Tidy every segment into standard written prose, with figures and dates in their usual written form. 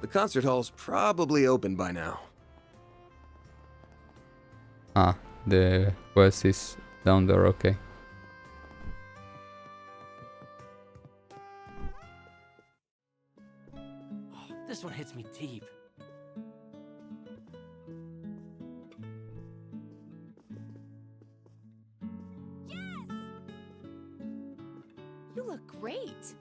The concert hall's probably open by now. Ah, the quest is down there, okay. This one hits me deep. You look great.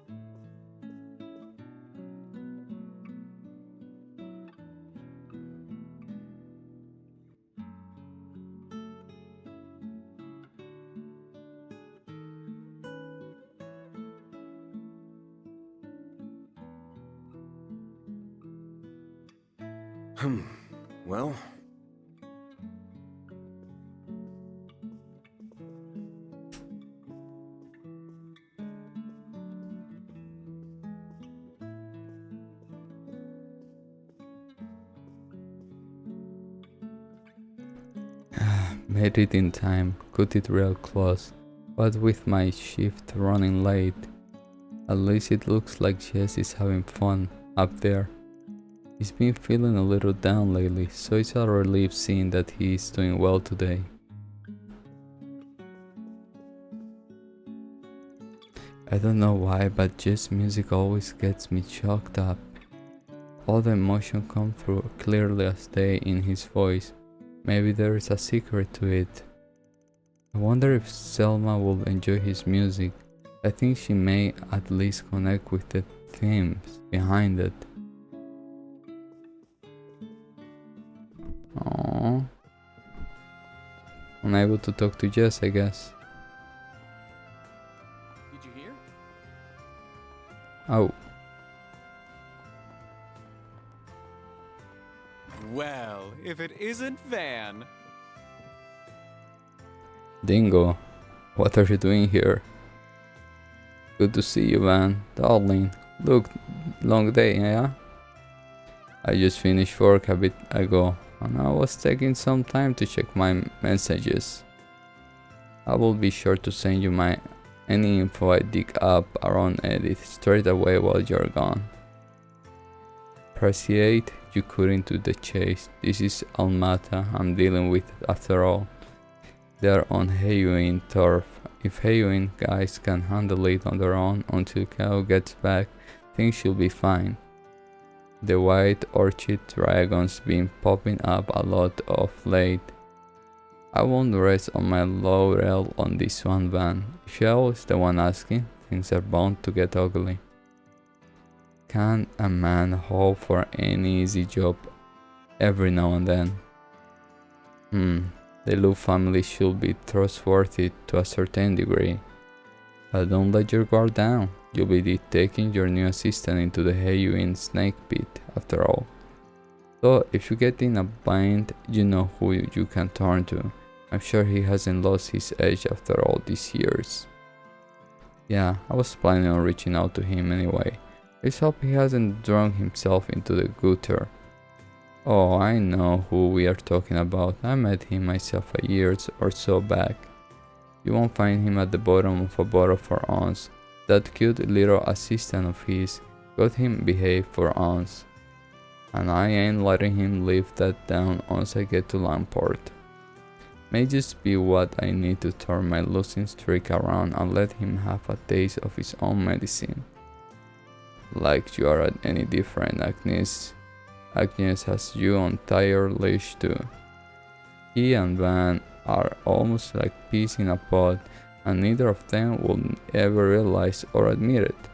Well... Made it in time, cut it real close, but with my shift running late. At least it looks like Jessy's having fun up there. He's been feeling a little down lately, so it's a relief seeing that he is doing well today. I don't know why, but Jess' music always gets me choked up. All the emotion comes through clearly as day in his voice. Maybe there is a secret to it. I wonder if Selma will enjoy his music. I think she may at least connect with the themes behind it. Aww. Unable to talk to Jess, I guess. Did you hear? Oh. Well, if it isn't Van. Dingo, what are you doing here? Good to see you, Van. Darling, look, long day, yeah? I just finished work a bit ago, and I was taking some time to check my messages. I will be sure to send you any info I dig up around Edith straight away while you're gone. Appreciate you cutting to the chase. This is Almata I'm dealing with after all. They're on Heyuin turf. If Heyuin guys can handle it on their own until Kao gets back, things should be fine. The White Orchid Dragon's been popping up a lot of late. I won't rest on my laurel on this one, Van. If you're always the one asking, things are bound to get ugly. Can a man hope for any easy job every now and then? The Lu family should be trustworthy to a certain degree. But don't let your guard down. You'll be taking your new assistant into the Heyuin snake pit, after all. So if you get in a bind, you know who you can turn to. I'm sure he hasn't lost his edge after all these years. Yeah, I was planning on reaching out to him anyway. Let's hope he hasn't drawn himself into the gutter. Oh, I know who we are talking about. I met him myself a year or so back. You won't find him at the bottom of a bottle for once. That cute little assistant of his got him behaved for once. And I ain't letting him live that down once I get to Lamport. May just be what I need to turn my losing streak around and let him have a taste of his own medicine. Like you are any different, Agnes. Agnes has you on tire leash too. He and Van are almost like peas in a pod, and neither of them will ever realize or admit it.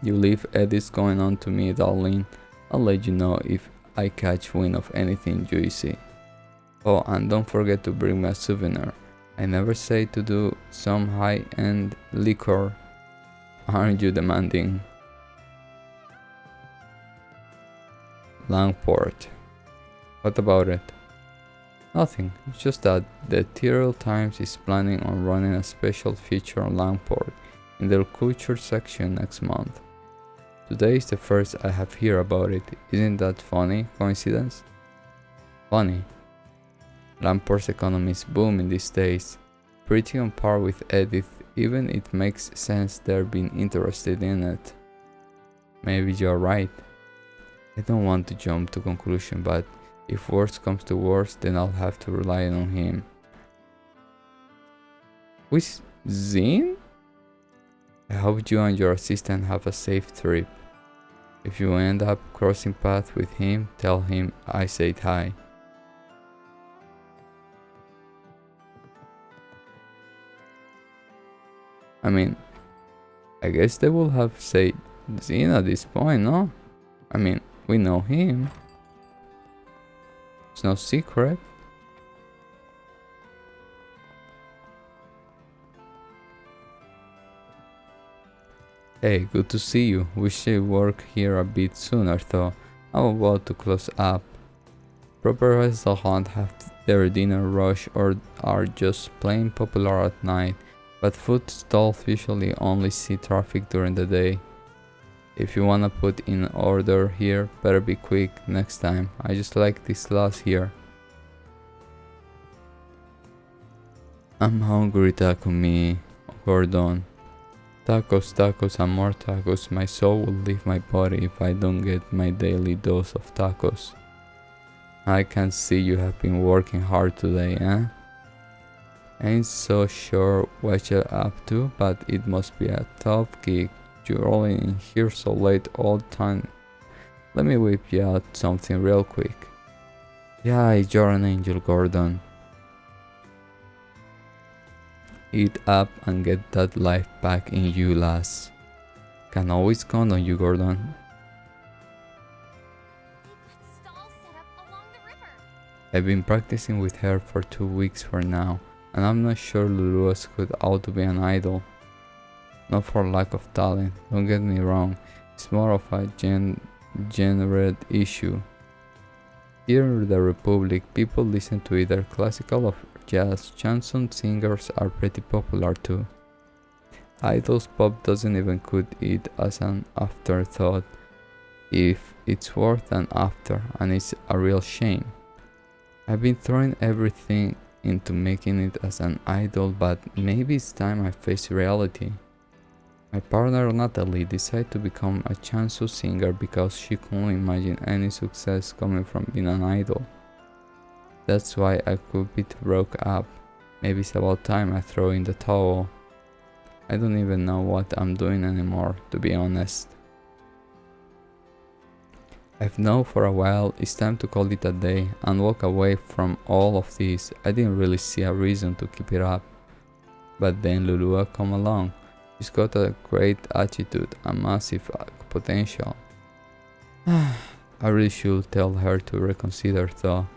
You leave Edith's going on to me, darling. I'll let you know if I catch wind of anything juicy. Oh, and don't forget to bring me a souvenir. I never say to do some high-end liquor. Aren't you demanding? Langport. What about it? Nothing, it's just that the Tyrrell Times is planning on running a special feature on Langport in their culture section next month. Today is the first I have heard about it. Isn't that funny coincidence? Funny. Langport's economy is booming these days, pretty on par with Edith. Even it makes sense they're being interested in it. maybe you're right. I don't want to jump to conclusion, but if worst comes to worst, then I'll have to rely on him. With Zin? I hope you and your assistant have a safe trip. If you end up crossing paths with him, tell him I said hi. I mean, I guess they will have said Zin at this point, no? I mean, we know him. It's no secret. Hey, good to see you. Wish I work here a bit sooner though. I'm about to close up. Proper restaurants have their dinner rush or are just plain popular at night, but food stalls usually only see traffic during the day. If you wanna put in order here, better be quick next time. I just like this glass here. I'm hungry, taco me, Gordon. Tacos, tacos, and more tacos. My soul will leave my body if I don't get my daily dose of tacos. I can see you have been working hard today, eh? Ain't so sure what you're up to, but it must be a tough gig. You're rolling in here so late all the time. Let me whip you out something real quick. Yeah, you're an angel, Gordon. Eat up and get that life back in you, lass. Can always count on you, Gordon. That stall set up along the river. I've been practicing with her for 2 weeks for now, and I'm not sure Luluas could out to be an idol. Not for lack of talent, don't get me wrong, it's more of a gendered issue. Here in the Republic, people listen to either classical or jazz. Chanson singers are pretty popular too. Idols pop doesn't even cut it as an afterthought, if it's worth an after, and it's a real shame. I've been throwing everything into making it as an idol, but maybe it's time I face reality. My partner Natalie decided to become a chanson singer because she couldn't imagine any success coming from being an idol. That's why I could be broke up. Maybe it's about time I throw in the towel. I don't even know what I'm doing anymore, to be honest. I've known for a while it's time to call it a day and walk away from all of this. I didn't really see a reason to keep it up. But then Lulua come along. She's got a great attitude and massive potential. I really should tell her to reconsider though.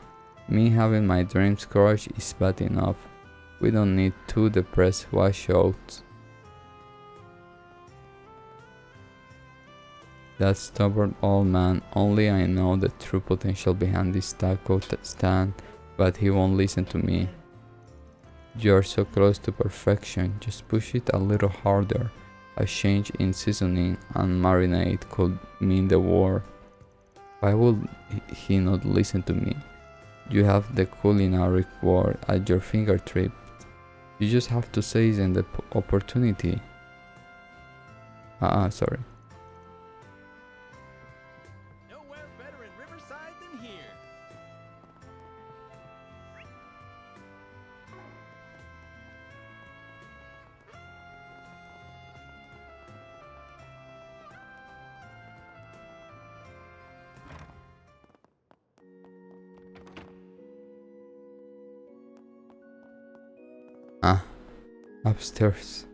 Me having my dreams crushed is bad enough. We don't need 2 depressed washouts. That stubborn old man, only I know the true potential behind this taco stand, but he won't listen to me. You're so close to perfection, just push it a little harder. A change in seasoning and marinade could mean the war. Why would he not listen to me? You have the culinary world at your fingertips. You just have to seize in the opportunity. Sorry. Nowhere better in Riverside than here. Upstairs.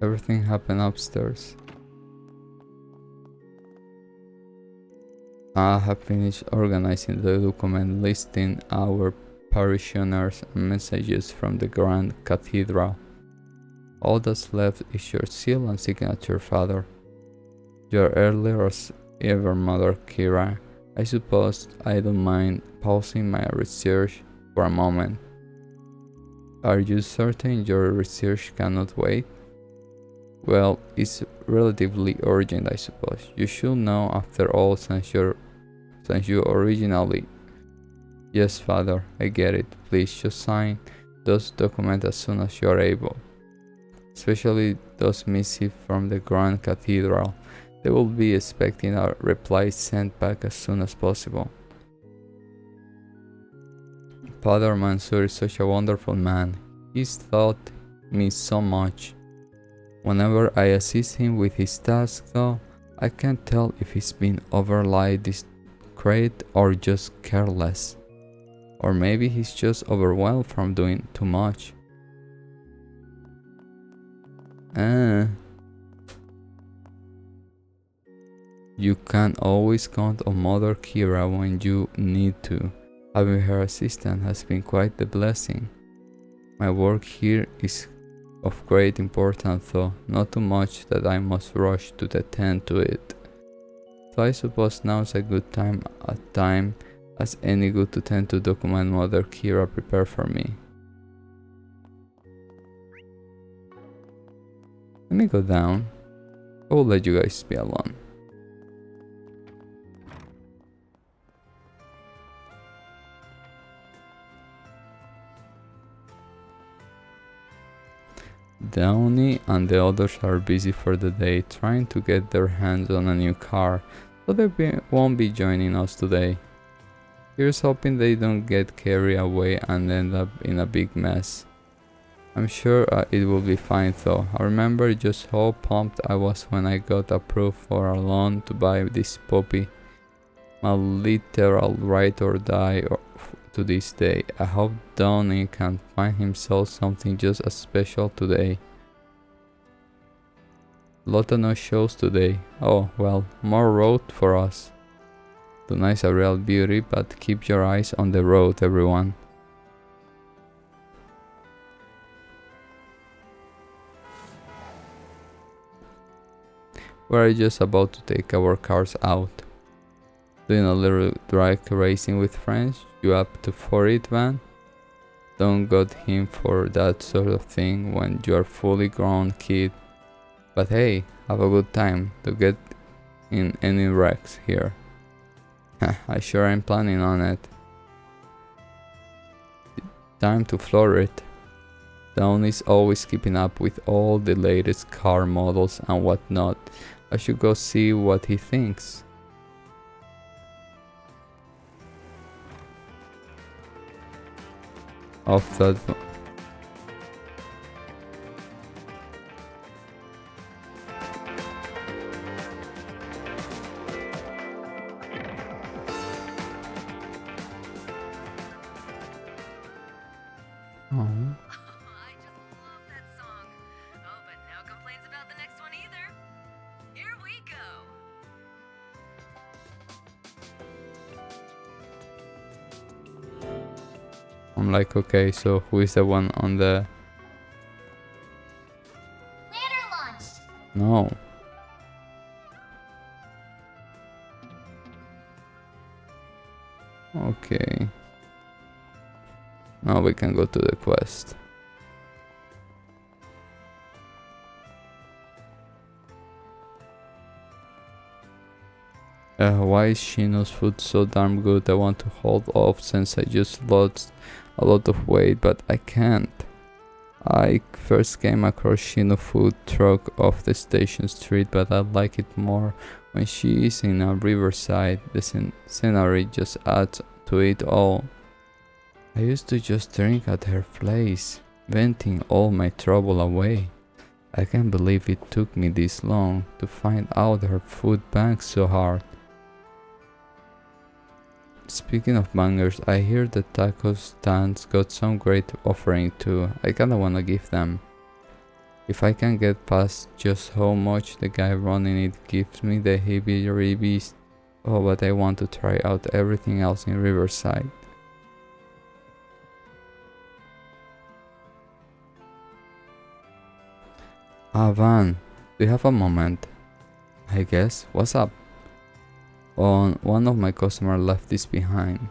Everything happened upstairs. I have finished organizing the document listing our parishioners and messages from the Grand Cathedral. All that's left is your seal and signature, Father. Your earlier as ever, Mother Kira. I suppose I don't mind pausing my research for a moment. Are you certain your research cannot wait? Well, it's relatively urgent, I suppose. You should know after all since you originally... Yes, Father, I get it. Please just sign those documents as soon as you are able. Especially those missives from the Grand Cathedral. They will be expecting a reply sent back as soon as possible. Father Mansur is such a wonderful man. He's taught me so much. Whenever I assist him with his tasks though, I can't tell if he's been overly discreet or just careless. Or maybe he's just overwhelmed from doing too much. You can always count on Mother Kira when you need to. Having her assistant has been quite the blessing. My work here is of great importance though, not too much that I must rush to attend to it. So I suppose now is a good time as any good to tend to document Mother Kira prepared for me. Let me go down. I will let you guys be alone. Downey and the others are busy for the day trying to get their hands on a new car, so they won't be joining us today. Here's hoping they don't get carried away and end up in a big mess. I'm sure it will be fine though. I remember just how pumped I was when I got approved for a loan to buy this puppy. My literal ride or die to this day. I hope Downey can find himself something just as special today. Lot of no shows today. Oh well, more road for us. Tonight's a real beauty, but keep your eyes on the road, everyone. We're just about to take our cars out. Doing a little drag racing with friends. You up for it, man? Don't got him for that sort of thing when you're fully grown kid. But hey, have a good time. Don't get in any wrecks here. I sure am planning on it. Time to floor it. Down is always keeping up with all the latest car models and whatnot. I should go see what he thinks. Of that. Oh. I just love that song. Oh, but no complaints about the next one either. Here we go. I'm like, okay, so who is the one on the... Ladder launch. No. Okay. Now we can go to the quest. Why is Shino's food so damn good? I want to hold off since I just lost a lot of weight, but I can't. I first came across Shino food truck off the station street, but I like it more when she is in a riverside. The scenery just adds to it all. I used to just drink at her place, venting all my trouble away. I can't believe it took me this long to find out her food bangs so hard. Speaking of bangers, I hear the taco stands got some great offering too. I kinda wanna give them. If I can get past just how much the guy running it gives me the heebie-jeebies, oh, but I want to try out everything else in Riverside. Ah, Van, do you have a moment? I guess. What's up? One of my customers left this behind.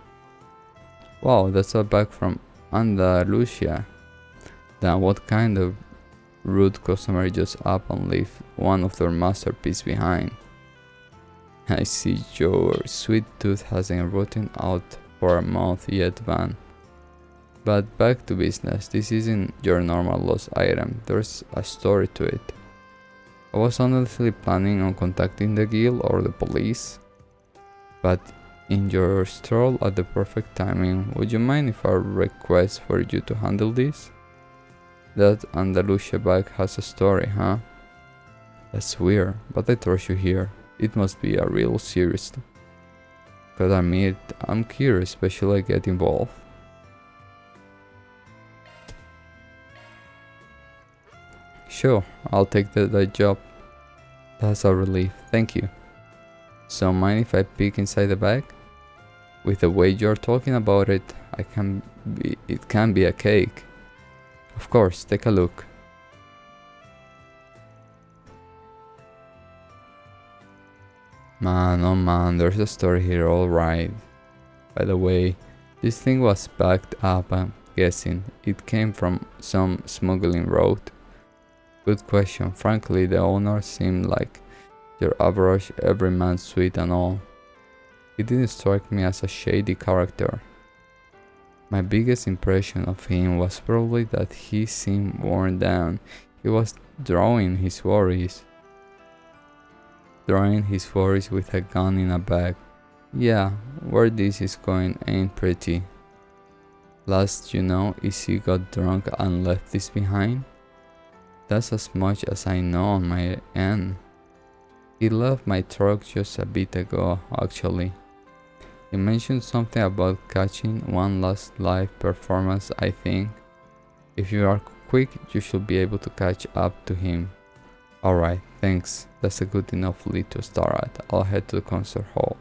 Wow, that's a bag from Andalusia. Then what kind of rude customer just up and leave one of their masterpiece behind? I see your sweet tooth hasn't rotten out for a month yet, Van. But back to business. This isn't your normal lost item. There's a story to it. I was honestly planning on contacting the guild or the police, but in your stroll at the perfect timing, would you mind if I request for you to handle this? That Andalusia bag has a story, huh? That's weird, but I trust you here. It must be a real serious. Cause I admit, I'm curious, especially get involved. Sure, I'll take that job. That's a relief, thank you. So mind if I peek inside the bag? With the way you're talking about it, it can be a cake. Of course, take a look. Man, oh man, there's a story here, alright. By the way, this thing was packed up, I'm guessing. It came from some smuggling route. Good question. Frankly, the owner seemed like your average everyman, sweet and all. He didn't strike me as a shady character. My biggest impression of him was probably that he seemed worn down. He was drawing his worries with a gun in a bag. Yeah, where this is going ain't pretty. Last you know, he got drunk and left this behind? That's as much as I know on my end. He left my truck just a bit ago, actually. He mentioned something about catching one last live performance, I think. If you are quick, you should be able to catch up to him. Alright, thanks. That's a good enough lead to start at. I'll head to the concert hall.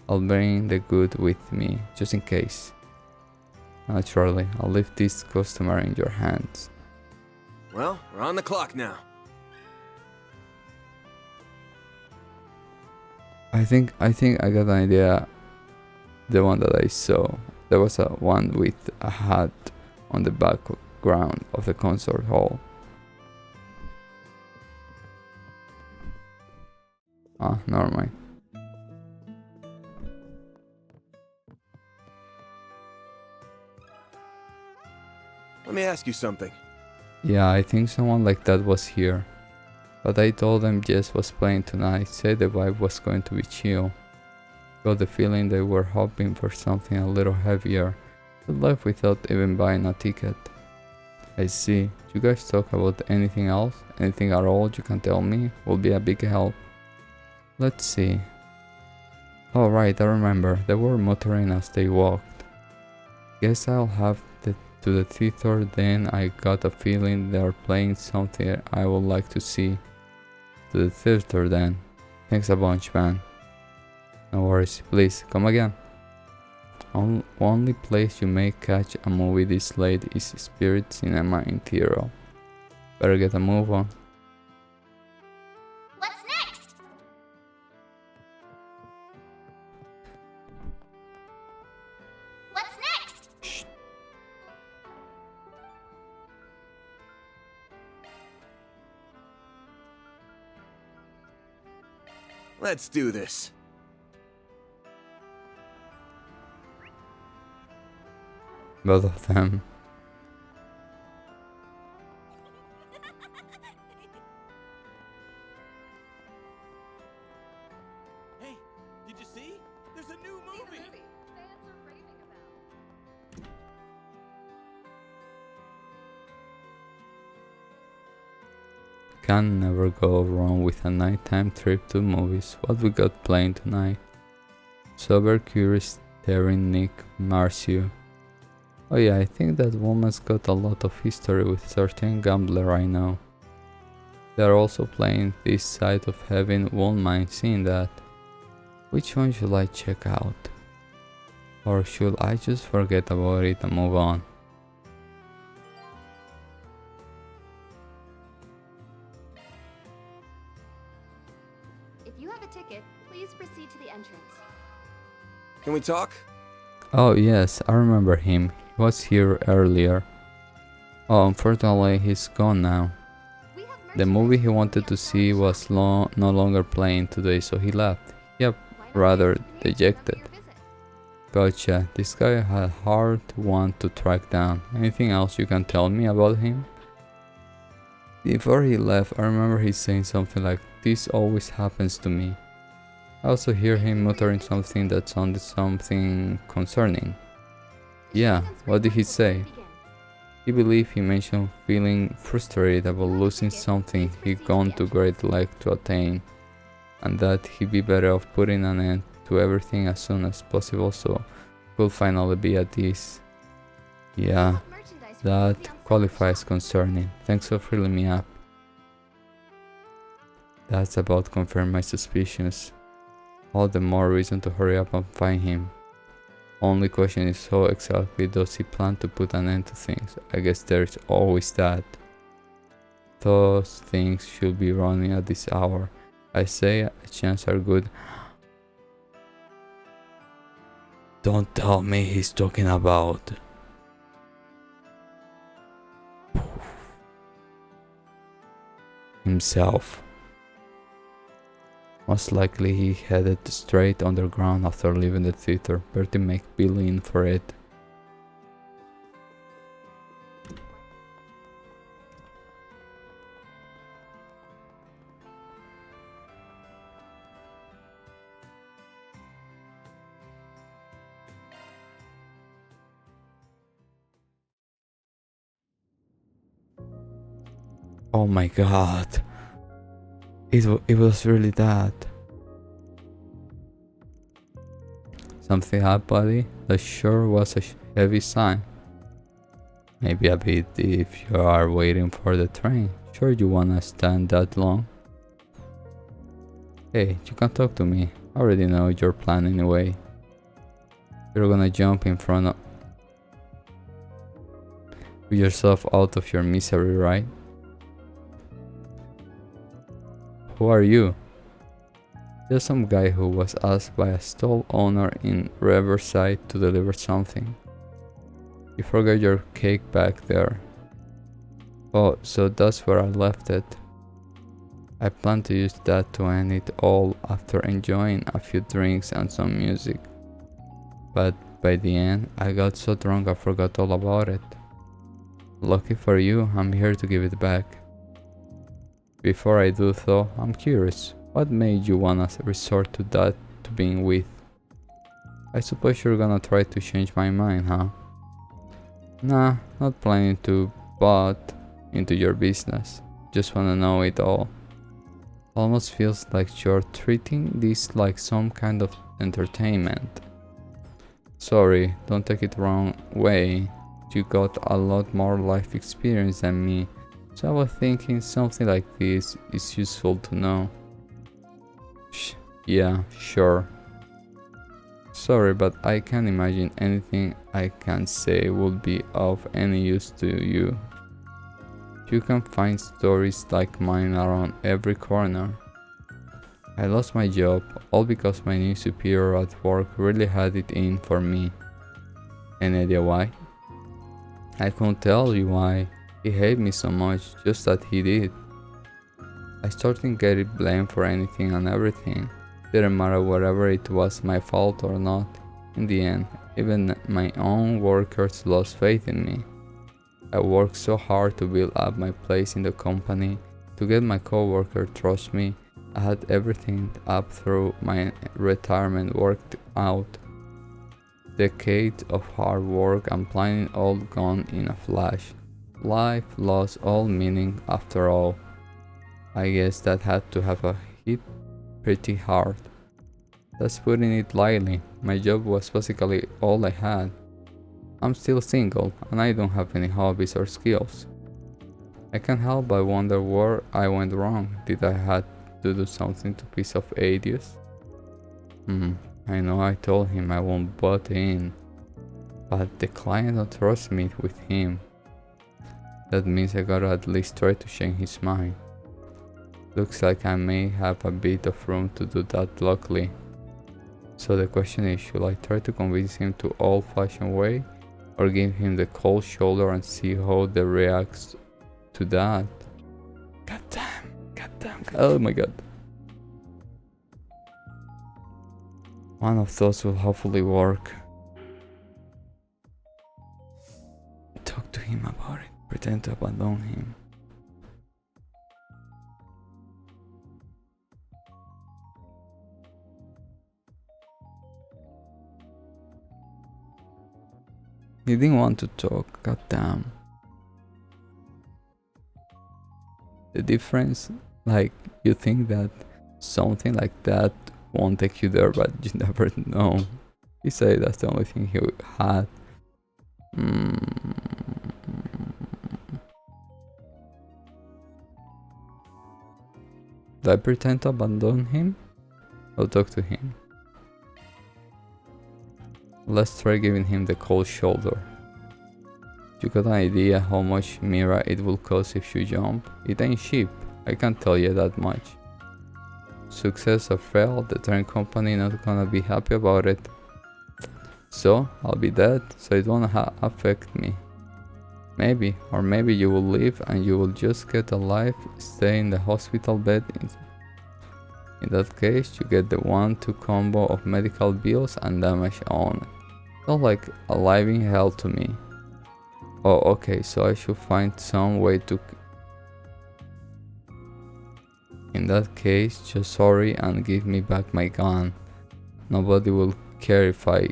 I'll bring the good with me, just in case. Naturally, I'll leave this customer in your hands. Well, we're on the clock now. I think I got an idea. The one that I saw. There was a one with a hat on the background of the concert hall. Ah, never mind. Let me ask you something. Yeah, I think someone like that was here. But I told them Jess was playing tonight, said the vibe was going to be chill. Got the feeling they were hoping for something a little heavier. But left without even buying a ticket. I see. You guys talk about anything else? Anything at all you can tell me? Will be a big help. Let's see. Oh right, I remember. They were muttering as they walked. Guess I'll have to the theater then. I got a feeling they're playing something I would like to see. To the theater then. Thanks a bunch, man. No worries, please, come again. Only place you may catch a movie this late is Spirit Cinema in Tiro. Better get a move on. What's next? What's next? Shh. Let's do this. Both of them. Hey, did you see? There's a new movie. Fans are raving about. Can never go wrong with a nighttime trip to movies. What we got playing tonight? Sober Curious Staring Nick Marcio. Oh yeah, I think that woman's got a lot of history with certain gambler I know. They're also playing This Side of Heaven, won't mind seeing that. Which one should I check out? Or should I just forget about it and move on? If you have a ticket, please proceed to the entrance. Can we talk? Oh yes, I remember him. He was here earlier. Oh, unfortunately he's gone now. We have The movie he wanted to see was no longer playing today, so he left. Yep, rather dejected. Gotcha, this guy had hard one to track down. Anything else you can tell me about him? Before he left, I remember he saying something like, "This always happens to me." I also hear him muttering something that sounded something concerning. The Yeah, shenanigans what did he will say? begin. He believed he mentioned feeling frustrated about losing something he'd gone to great length to attain, and that he'd be better off putting an end to everything as soon as possible so he could finally be at ease. Yeah, What merchandise will that be on sale in qualifies shop? concerning. Thanks for filling me up. That's about confirmed my suspicions. All the more reason to hurry up and find him. Only question is how exactly does he plan to put an end to things? I guess there's always that. Those things should be running at this hour. I say a chance are good. Don't tell me he's talking about himself. Most likely he headed straight underground after leaving the theater. Better make Bill in for it. Oh my god. It was really that. Something up, buddy? That sure was a heavy sign. Maybe a bit if you are waiting for the train. Sure you wanna stand that long? Hey, you can talk to me. I already know your plan anyway. You're gonna jump in front of yourself out of your misery, right? Who are you? Just some guy who was asked by a stall owner in Riverside to deliver something. You forgot your cake back there. Oh, so that's where I left it. I plan to use that to end it all after enjoying a few drinks and some music. But by the end, I got so drunk I forgot all about it. Lucky for you, I'm here to give it back. Before I do though, I'm curious. What made you wanna resort to that to being with? I suppose you're gonna try to change my mind, huh? Nah, not planning to, but into your business. Just wanna know it all. Almost feels like you're treating this like some kind of entertainment. Sorry, don't take it wrong way. You got a lot more life experience than me, so I was thinking something like this is useful to know. Yeah, sure. Sorry, but I can't imagine anything I can say would be of any use to you. You can find stories like mine around every corner. I lost my job, all because my new superior at work really had it in for me. Any idea why? I can't tell you why. He hated me so much, just that he did. I started getting blamed for anything and everything. Didn't matter whether it was my fault or not. In the end, even my own workers lost faith in me. I worked so hard to build up my place in the company, to get my coworker trust me. I had everything up through my retirement worked out. Decades of hard work and planning all gone in a flash. Life lost all meaning after all. I guess that had to have hit pretty hard. That's putting it lightly. My job was basically all I had. I'm still single and I don't have any hobbies or skills. I can't help but wonder where I went wrong. Did I have to do something to piss off Adius? I know I told him I won't butt in, but the client don't trust me with him. That means I gotta at least try to change his mind. Looks like I may have a bit of room to do that luckily. So the question is, should I try to convince him to old-fashioned way, or give him the cold shoulder and see how they reacts to that? Goddamn, oh my god. One of those will hopefully work. Talk to him about it. Pretend to abandon him. He didn't want to talk, goddamn. The difference, like, you think that something like that won't take you there, but you never know. He said that's the only thing he had. Do I pretend to abandon him? I'll talk to him. Let's try giving him the cold shoulder. You got an idea how much Mira it will cost if you jump? It ain't cheap, I can't tell you that much. Success or fail, the turn company not gonna be happy about it. So, I'll be dead, so it won't affect me. Maybe, or maybe you will live and you will just get alive, stay in the hospital bed. In that case, you get the 1-2 combo of medical bills and damage on it. Not like alive in hell to me. Oh, okay, so I should find some way to... In that case, just sorry and give me back my gun. Nobody will care if I...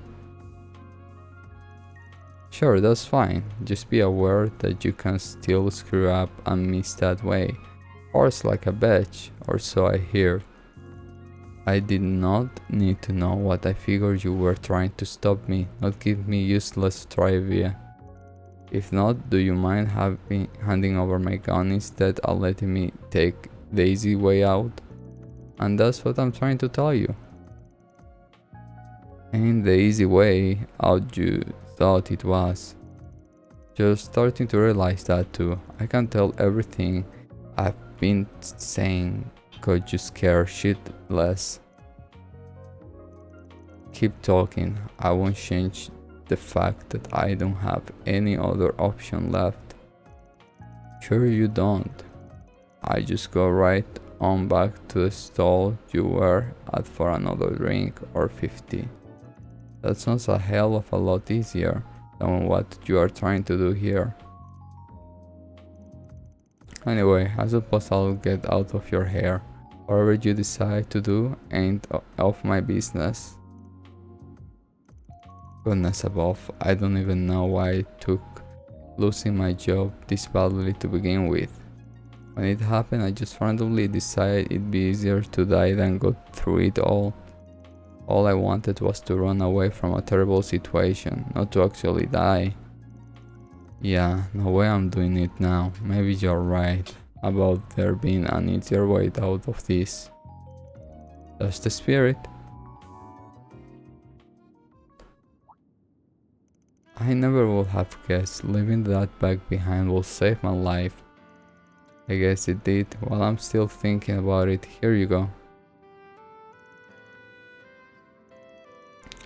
Sure, that's fine. Just be aware that you can still screw up and miss that way. Or it's like a bitch, or so I hear. I did not need to know what I figured you were trying to stop me, not give me useless trivia. If not, do you mind handing over my gun instead of letting me take the easy way out? And that's what I'm trying to tell you. Ain't the easy way out you thought it was. Just starting to realize that too. I can tell everything I've been saying cause you scare shit less. Keep talking, I won't change the fact that I don't have any other option left. Sure you don't. I just go right on back to the stall you were at for another drink or 50. That sounds a hell of a lot easier than what you are trying to do here. Anyway, I suppose I'll get out of your hair. Whatever you decide to do ain't of my business. Goodness above, I don't even know why I took losing my job this badly to begin with. When it happened, I just randomly decided it'd be easier to die than go through it all. All I wanted was to run away from a terrible situation, not to actually die. Yeah, no way I'm doing it now. Maybe you're right about there being an easier way out of this. That's the spirit. I never would have guessed leaving that bag behind will save my life. I guess it did. While I'm still thinking about it, here you go.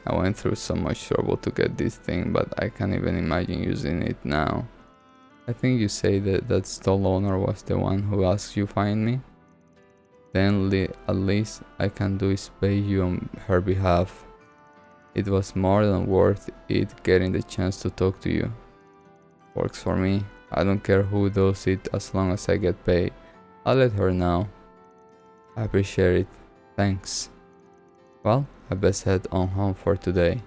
I went through so much trouble to get this thing, but I can't even imagine using it now. I think you say that stall owner was the one who asked you find me? Then at least I can do is pay you on her behalf. It was more than worth it getting the chance to talk to you. Works for me. I don't care who does it as long as I get paid. I'll let her know. I appreciate it. Thanks. Well, I best head on home for today.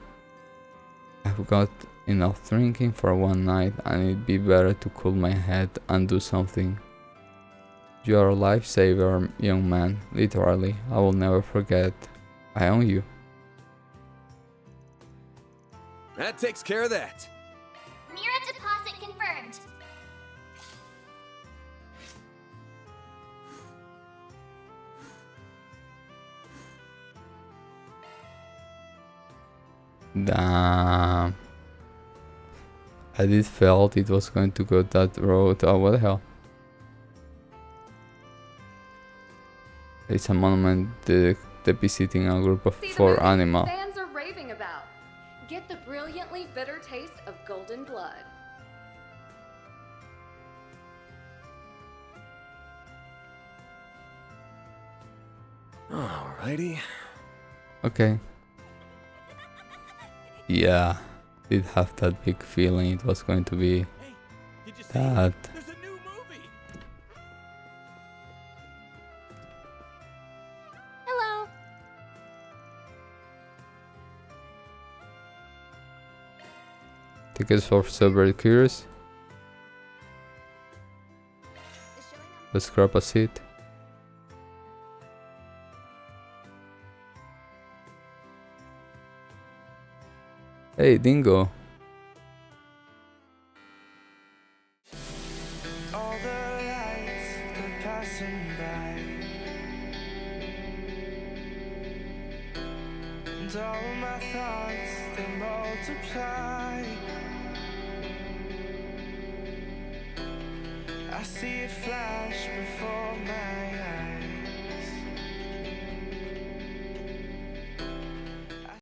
I've got enough drinking for one night and it'd be better to cool my head and do something. You're a lifesaver, young man. Literally, I will never forget. I own you. That takes care of that. Mira deposit confirmed. Damn. I did felt it was going to go that road. Oh, what the hell? It's a monument depicting a group of See the 4 movie animals. fans are raving about. Get the brilliantly bitter taste of golden blood. Alrighty. Okay. Yeah, did have that big feeling it was going to be Hey, did you see? that. There's a new movie. Hello. Tickets for Super Curious. Let's grab a seat. Hey, Dingo. All the lights, they're passing by, and all my thoughts, they multiply. I see it flash before my eyes.